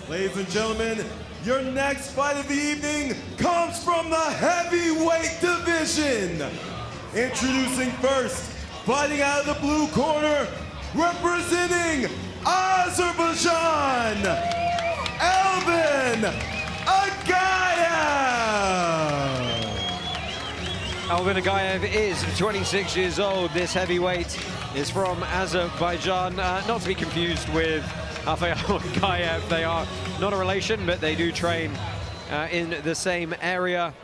Ladies and gentlemen, your next fight of the evening comes from the heavyweight division. Introducing first, fighting out of the blue corner, representing Azerbaijan, Elvin Agayev. Elvin Agayev is 26 years old. This heavyweight is from Azerbaijan, not to be confused with Rafael Agayev. They are not a relation, but they do train in the same area.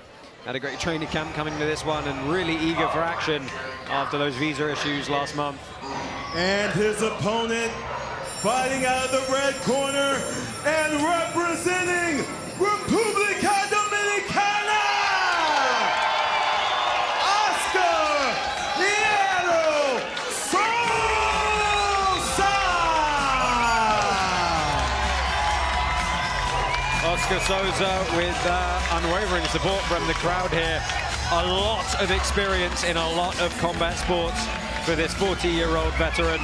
Had a great training camp coming to this one and really eager for action after those visa issues last month. And his opponent, fighting out of the red corner and representing República Dominicana, Oscar Hierro Sosa. Oscar Sosa with unwavering support from the crowd here. A lot of experience in a lot of combat sports for this 40-year-old veteran.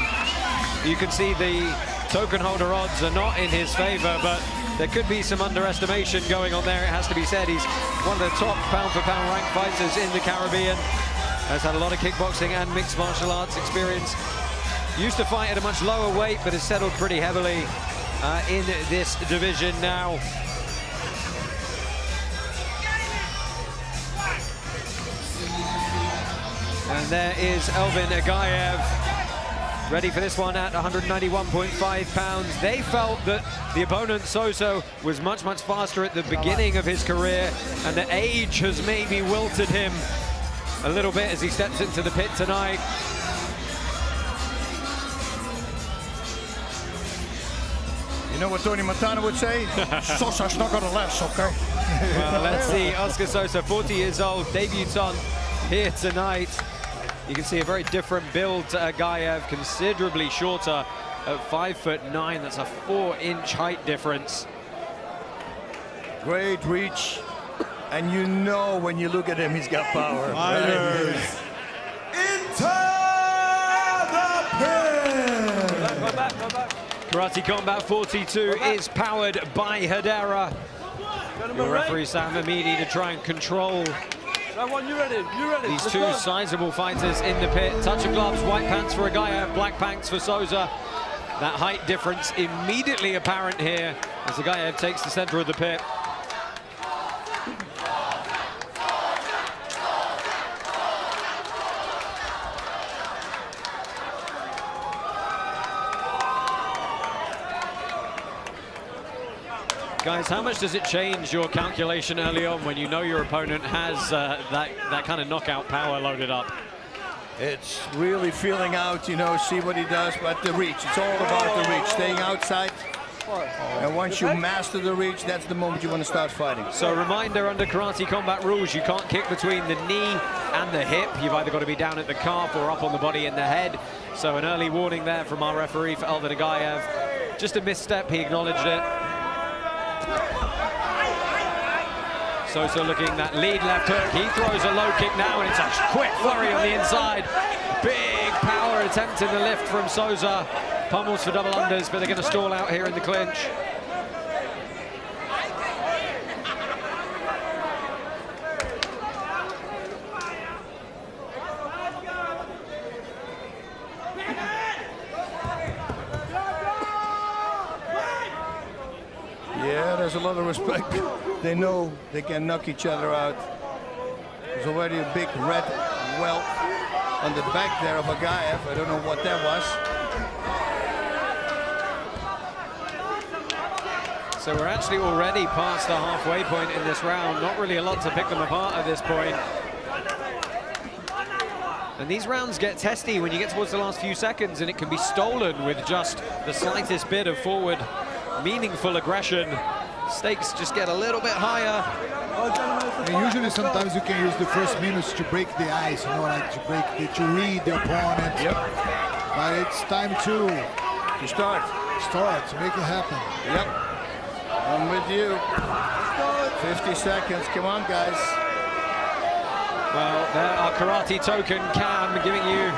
You can see the token holder odds are not in his favor, but there could be some underestimation going on there, it has to be said. He's one of the top pound-for-pound ranked fighters in the Caribbean. Has had a lot of kickboxing and mixed martial arts experience. Used to fight at a much lower weight, but has settled pretty heavily in this division now. And there is Elvin Agayev, ready for this one at 191.5 pounds. They felt that the opponent, Sosa, was much, much faster at the beginning of his career, and the age has maybe wilted him a little bit as he steps into the pit tonight. You know what Tony Montana would say? Sosa's not gonna last, okay? Well, let's see. Oscar Sosa, 40 years old, debutant here tonight. You can see a very different build to Agayev, considerably shorter at 5'9". That's a 4-inch height difference. Great reach, and you know when you look at him, he's got power. Fighters into the pit. Karate Combat 42 is powered by Hedera. Your referee Sam Hamidi to try and control these two sizable fighters in the pit. Touch of gloves, white pants for Agayev, black pants for Sosa. That height difference immediately apparent here as Agayev takes the center of the pit. Guys, how much does it change your calculation early on when you know your opponent has that kind of knockout power loaded up? It's really feeling out, you know, see what he does, but the reach, it's all about the reach, staying outside. And once you master the reach, that's the moment you want to start fighting. So reminder, under Karate Combat rules, you can't kick between the knee and the hip. You've either got to be down at the calf or up on the body and the head. So an early warning there from our referee for Elvin Agayev. Just a misstep, he acknowledged it. Sosa looking that lead left hook. He throws a low kick now, and it's a quick flurry on the inside. Big power attempt in the lift from Sosa. Pummels for double unders, but they're going to stall out here in the clinch. Yeah, there's a lot of respect. They know they can knock each other out. There's already a big red welt on the back there of Agayev. I don't know what that was. So we're actually already past the halfway point in this round. Not really a lot to pick them apart at this point. And these rounds get testy when you get towards the last few seconds, and it can be stolen with just the slightest bit of forward, meaningful aggression. Stakes just get a little bit higher. And usually sometimes you can use the first minutes to break the ice, you know, like to read the opponent. Yep. But it's time to start, to make it happen. Yep. I'm with you. 50 seconds, come on guys. Well, there our karate token cam giving you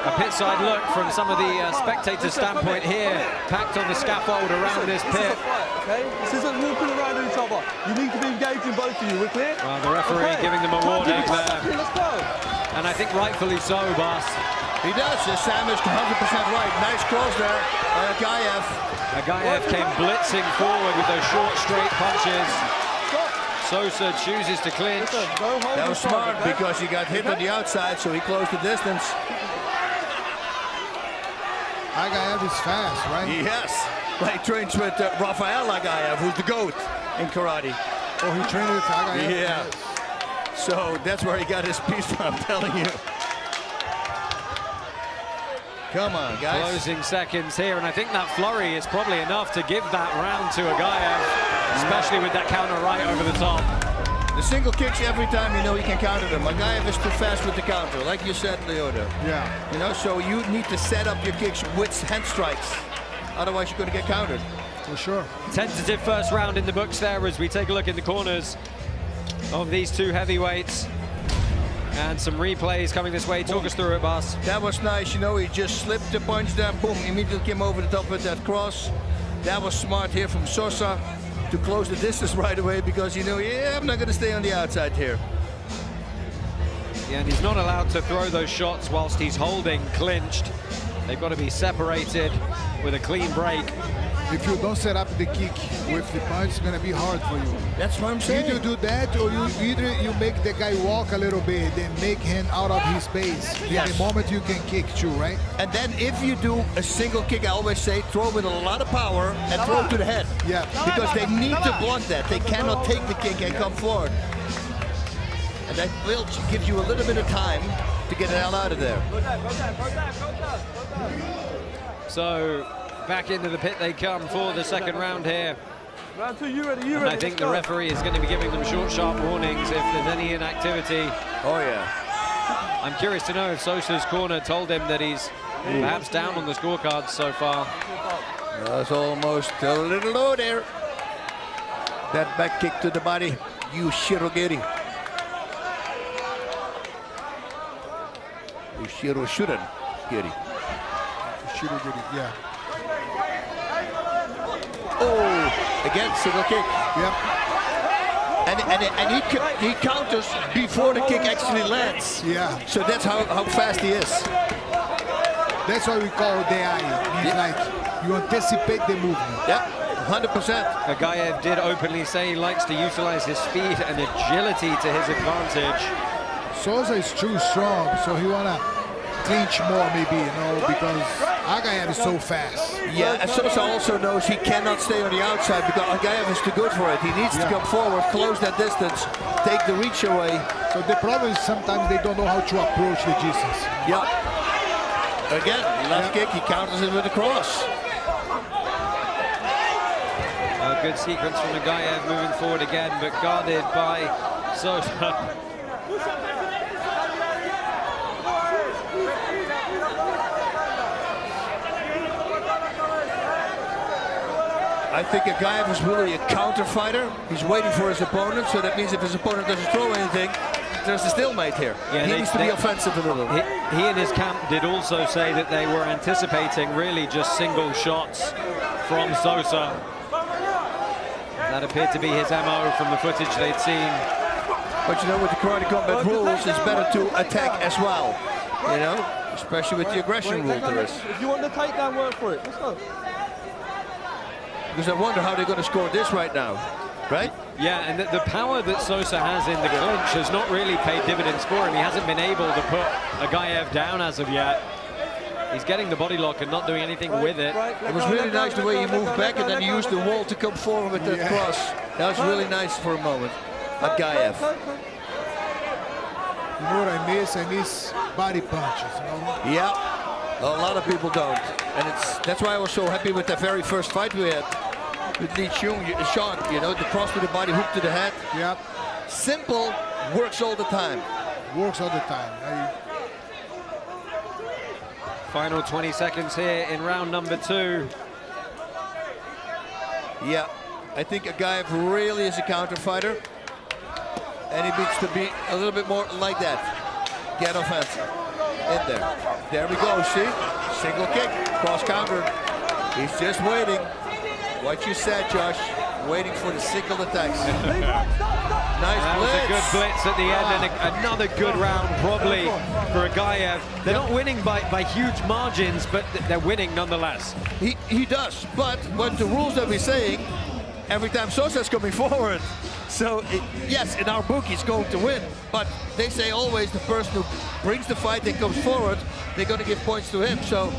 A pit side look from some of the spectator standpoint here, packed on the scaffold around this This is pit. a fight, okay? This isn't walking around each other. You need to be engaging, both of you. We're clear? Well, the referee Okay. giving them a Come on, warning give me one there. second, let's go. And I think rightfully so, Bas. He does. Sam is 100% right. Nice cross there by Agayev. Agayev came blitzing forward with those short, straight punches. Sosa chooses to clinch. Listen, don't hold That your was side, smart okay? because he got hit on the outside, so he closed the distance. Agayev is fast, right? Yes. He trains with Rafael Agayev, who's the GOAT in karate. Oh, he trained with Agayev? Yeah. So that's where he got his piece from, I'm telling you. Come on, guys. Closing seconds here, and I think that flurry is probably enough to give that round to Agayev, especially with that counter right over the top. The single kicks every time you know you can counter them. Agayev is too fast with the counter, like you said, Leota. Yeah. You know, so you need to set up your kicks with hand strikes. Otherwise, you're going to get countered. For sure. Tentative first round in the books there as we take a look in the corners of these two heavyweights. And some replays coming this way. Talk us through it, Bas. That was nice, you know, he just slipped the punch down, boom, immediately came over the top with that cross. That was smart here from Sosa to close the distance right away because, you know, yeah, I'm not going to stay on the outside here. Yeah, and he's not allowed to throw those shots whilst he's holding clinched. They've got to be separated with a clean break. If you don't set up the kick with the punch, it's going to be hard for you. That's what I'm saying. Either do that or you make the guy walk a little bit and make him out of his space. Yes. In the moment you can kick too, right? And then if you do a single kick, I always say throw with a lot of power and throw to the head. Yeah. Because they need to blunt that. They cannot take the kick and come forward. And that will give you a little bit of time to get the hell out of there. So back into the pit they come for the second round here. Round two, you ready? You And ready? I think Let's the go. referee is going to be giving them short, sharp warnings if there's any inactivity. Oh, yeah. I'm curious to know if Sosa's corner told him that he's perhaps down on the scorecards so far. That's almost a little low there. That back kick to the body, you Shirogiri. You shouldn't giri. Should have did it, yeah. Oh, again, single kick. Yep. And he counters before the kick actually lands. Yeah. So that's how fast he is. That's what we call DI. It's like you anticipate the movement. Yeah, 100%. Agayev did openly say he likes to utilize his speed and agility to his advantage. Sosa is too strong, so he wanna clinch more maybe, you know, because Agayev is so fast. Yeah, and Sosa also knows he cannot stay on the outside because Agayev is too good for it. He needs to come forward, close that distance, take the reach away. So the problem is sometimes they don't know how to approach the distance. Yeah. Again, left kick, he counters it with a cross. A good sequence from Agayev moving forward again, but guarded by Sosa. I think Agayev is really a counter fighter. He's waiting for his opponent, so that means if his opponent doesn't throw anything, there's a stalemate here. Yeah, he needs to be offensive a little. He and his camp did also say that they were anticipating really just single shots from Sosa. That appeared to be his MO from the footage they'd seen. But you know, with the karate combat rules, it's better to attack as well. You know, especially with the aggression rule there is. If you want the takedown, work for it. Let's go. Because I wonder how they're going to score this right now, right? Yeah, and the power that Sosa has in the clinch has not really paid dividends for him. He hasn't been able to put Agayev down as of yet. He's getting the body lock and not doing anything with it. It was really nice the way he moved back and then he used the wall to come forward with that cross. That was really nice for a moment. Agayev. You know what I miss? I miss body punches, you know? Yeah, a lot of people don't. And that's why I was so happy with that very first fight we had with Lee Chung, Sean, you know, the cross to the body, hook to the head. Yep. Simple, works all the time. Works all the time. Final 20 seconds here in round number 2. Yeah, I think Agayev really is a counter fighter. And he needs to be a little bit more like that. Get offensive. in there. There we go, see? Single kick, cross counter. He's just waiting. What you said, Josh. Waiting for the single attacks. Nice That blitz. was a good blitz at the end, and another good round probably for Agaev. They're not winning by huge margins, but they're winning nonetheless. He does, but what the rules that we're saying, every time Sosa's coming forward. So, yes, in our book, he's going to win. But they say always the person who brings the fight and comes forward, they're going to give points to him. So,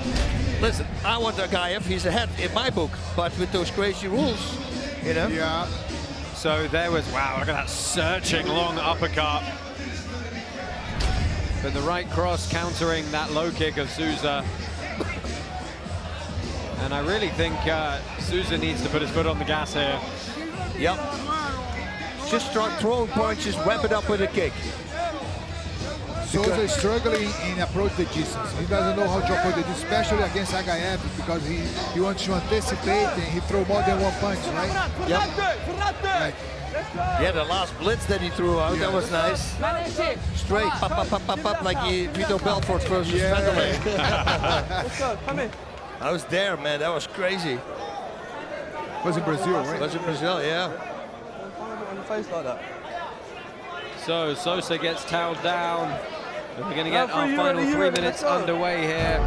listen, I want Agaev. He's ahead in my book. But with those crazy rules, you know? Yeah. So there was, wow, look at that searching long uppercut. But the right cross countering that low kick of Sousa. And I really think Sousa needs to put his foot on the gas here. Yep. Just start throwing punches, wrap it up with a kick. Sousa is struggling in approach the distance. He doesn't know how to approach the distance, especially against Agaev, because he wants to anticipate and he throw more than one punch, right? Yep. Right. Yeah, the last blitz that he threw out, that was nice. Straight, pop, pop, pop, pop, pop, like Vito Belfort versus Federer. Let's go, come in. I was there, man. That was crazy. Was in Brazil, right? Was in Brazil, yeah. On the face like that. So Sosa gets towed down. We're going to get for our you, final you, 3 let's minutes go. underway here.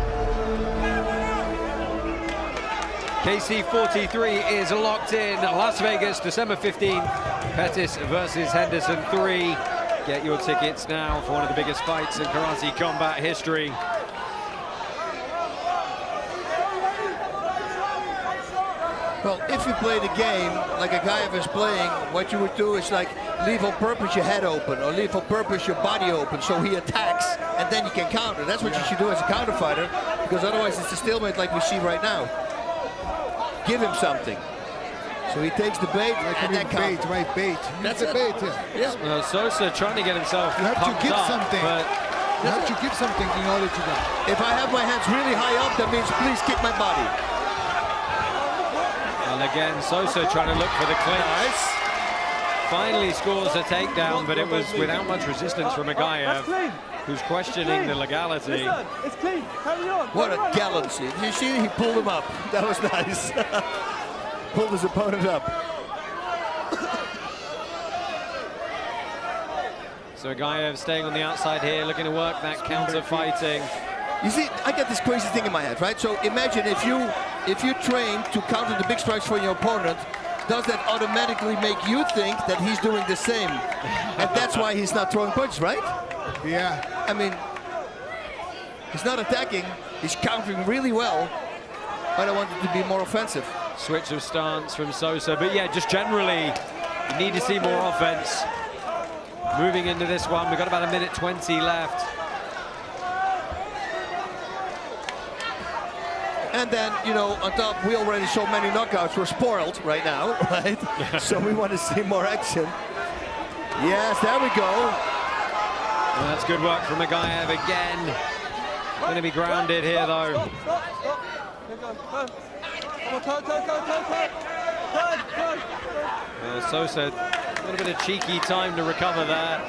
KC 43 is locked in. Las Vegas, December 15th. Pettis versus Henderson 3. Get your tickets now for one of the biggest fights in karate combat history. Well, if you play the game like Agaev is playing, what you would do is like leave on purpose your head open or leave on purpose your body open so he attacks and then you can counter. That's what you should do as a counter fighter, because otherwise it's a stalemate like we see right now. Give him something. So he takes the bait and then bait, counter. right? Bait. That's Use the it. bait. Yeah. Yeah. Sosa trying to get himself You have to pumped give up, something. but You have to give something in order to go. If I have my hands really high up, that means please kick my body. and again Sosa trying to look for the clinch. Nice. Finally scores a takedown, but it was without much resistance from That's Agaev, clean. who's questioning the legality. Listen, it's clean. Carry on. What a Carry on. gallantry. You see, he pulled him up. That was nice. Pulled his opponent up. So Agaev staying on the outside here, looking to work that counter fighting. You see, I get this crazy thing in my head, right? So imagine if you train to counter the big strikes for your opponent, does that automatically make you think that he's doing the same? And that's why he's not throwing punches, right? Yeah. I mean, he's not attacking, he's countering really well, but I want it to be more offensive. Switch of stance from Sosa, but yeah, just generally, you need to see more offense. Moving into this one, we've got about 1:20 left. And then, you know, on top, we already saw many knockouts. We're spoiled right now, right? So we want to see more action. Yes, there we go. Well, that's good work from Agaev again. Going to be grounded here, though. Stop. Here goes. Turn. Come on, turn. Sosa, a little bit of cheeky time to recover there.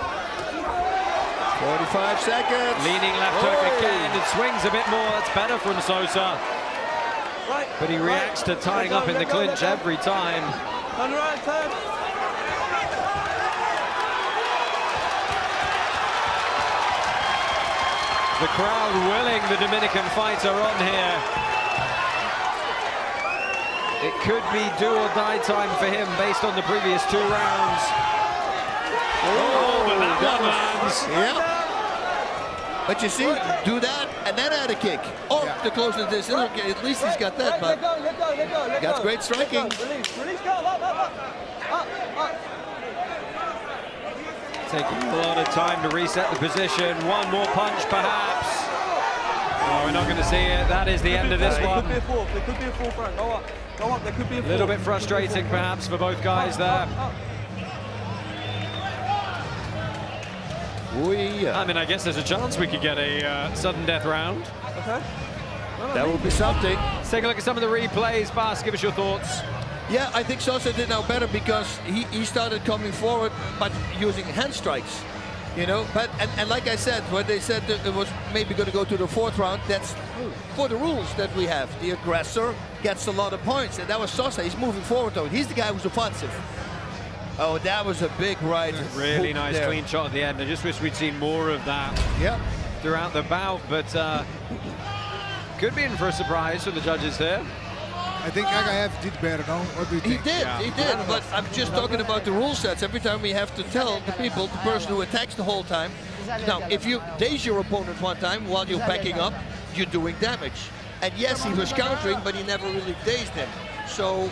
45 seconds. Leaning left hook again, and swings a bit more. That's better from Sosa. Right. But he reacts to tying up in the clinch every time. Turn around, turn. The crowd willing the Dominican fighter on here. It could be do or die time for him based on the previous 2 rounds. Oh, but that one lands. Yeah. But you see, do that and then add a kick. Or to close the distance. Okay, at least he's got that, but Let go. got great striking. Release, go, up. Taking a lot of time to reset the position. One more punch, perhaps. Oh, we're not going to see it. That is the end of this one. There could be a fourth round. Go up. There could be a fourth. A little bit frustrating, perhaps, for both guys there. I mean, I guess there's a chance we could get a sudden death round. Okay. That would be something. Let's take a look at some of the replays. Bas, give us your thoughts. Yeah, I think Sosa did now better because he started coming forward, but using hand strikes. You know, but and like I said, when they said that it was maybe going to go to the 4th round, that's for the rules that we have. The aggressor gets a lot of points, and that was Sosa. He's moving forward though. He's the guy who's offensive. Oh, that was a big right. Really hook nice there. clean shot at the end. I just wish we'd seen more of that Yep. throughout the bout, but could be in for a surprise for the judges here. I think Agaev did better, no? What do you He think? did, Yeah. he did. But I'm just talking about the rule sets. Every time we have to tell the people, the person who attacks the whole time. Now, if you daze your opponent one time while you're backing up, you're doing damage. And yes, he was countering, but he never really dazed him. So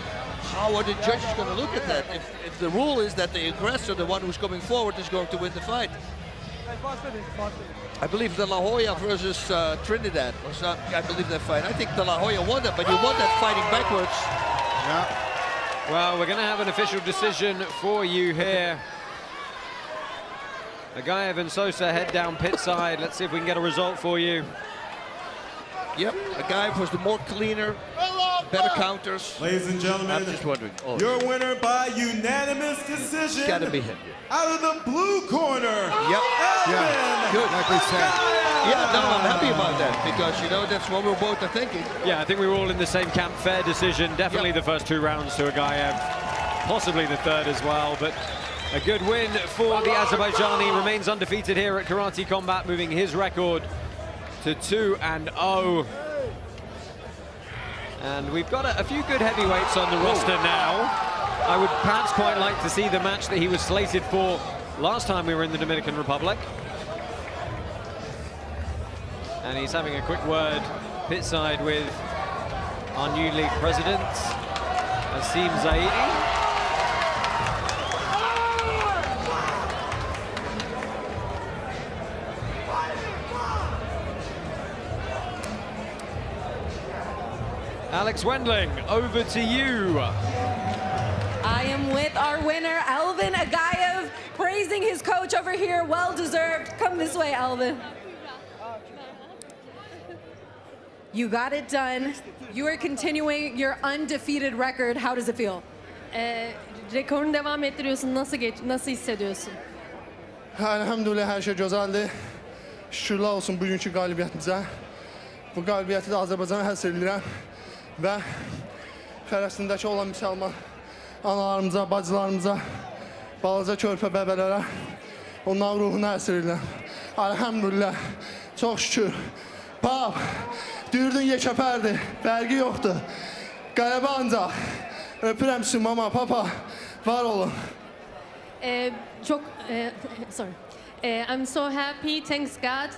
how are the judges going to look at that? If the rule is that the aggressor, the one who's coming forward, is going to win the fight. I believe the La Hoya versus Trinidad was, I believe, that fight. I think the La Hoya won that, but you won that fighting backwards. Yeah. Well, we're going to have an official decision for you here. Agaev and Sosa head down pit side. Let's see if we can get a result for you. Yep, Agaev was the more cleaner, better counters. Ladies and gentlemen, I'm just wondering. Oh, your winner by unanimous decision. gotta be him. Out of the blue corner. Yep. Elvin Good. Like we said. Yeah, no, I'm happy about that because, you know, that's what we're both are thinking. Yeah, I think we were all in the same camp. Fair decision. Definitely Yep. the first 2 rounds to Agaev. Possibly the 3rd as well, but a good win for the Azerbaijani. Remains undefeated here at Karate Combat, moving his record to 2-0. And we've got a few good heavyweights on the roster now. I would perhaps quite like to see the match that he was slated for last time we were in the Dominican Republic. And he's having a quick word pit side with our new league president, Asim Zaidi. Alex Wendling, over to you. I am with our winner, Elvin Agaev, praising his coach over here. Well deserved. Come this way, Elvin. You got it done. You are continuing your undefeated record. How does it feel? Rekorunu devam ettiriyorsun. Nasıl hissediyorsun? Elhamdülillah her şey güzeldi. Şükürler olsun bugünkü qalibiyyətimizə. Bu qalibiyyəti də Azərbaycana həsr edirəm və Fələstindəki olan müsəlman analarımıza, bacılarımıza, balaca körpə bəbələrə onların ruhunu həsr edirəm. Elhamdülillah, çox şükür. Pap, dürdün yekəpərdir, fərqi yoxdur. Qələbə ancaq. Öpürəm sizi mama, papa, var olun. Sorry. I'm so happy, thanks God.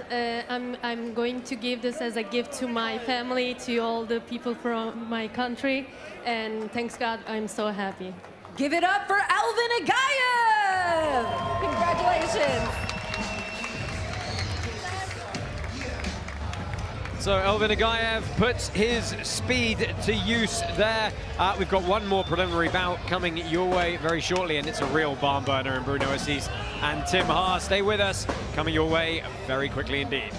I'm going to give this as a gift to my family, to all the people from my country, and thanks God, I'm so happy. Give it up for Elvin Agaev! Congratulations. So Elvin Agaev puts his speed to use there. We've got one more preliminary bout coming your way very shortly, and it's a real barn burner in Bruno Assis and Tim Haas. Stay with us, coming your way very quickly indeed.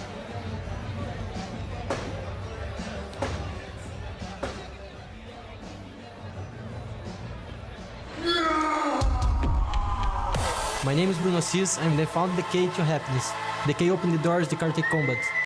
My name is Bruno Assis. I'm the founder of the Key to Happiness. The Key opened the doors to Karate Combat.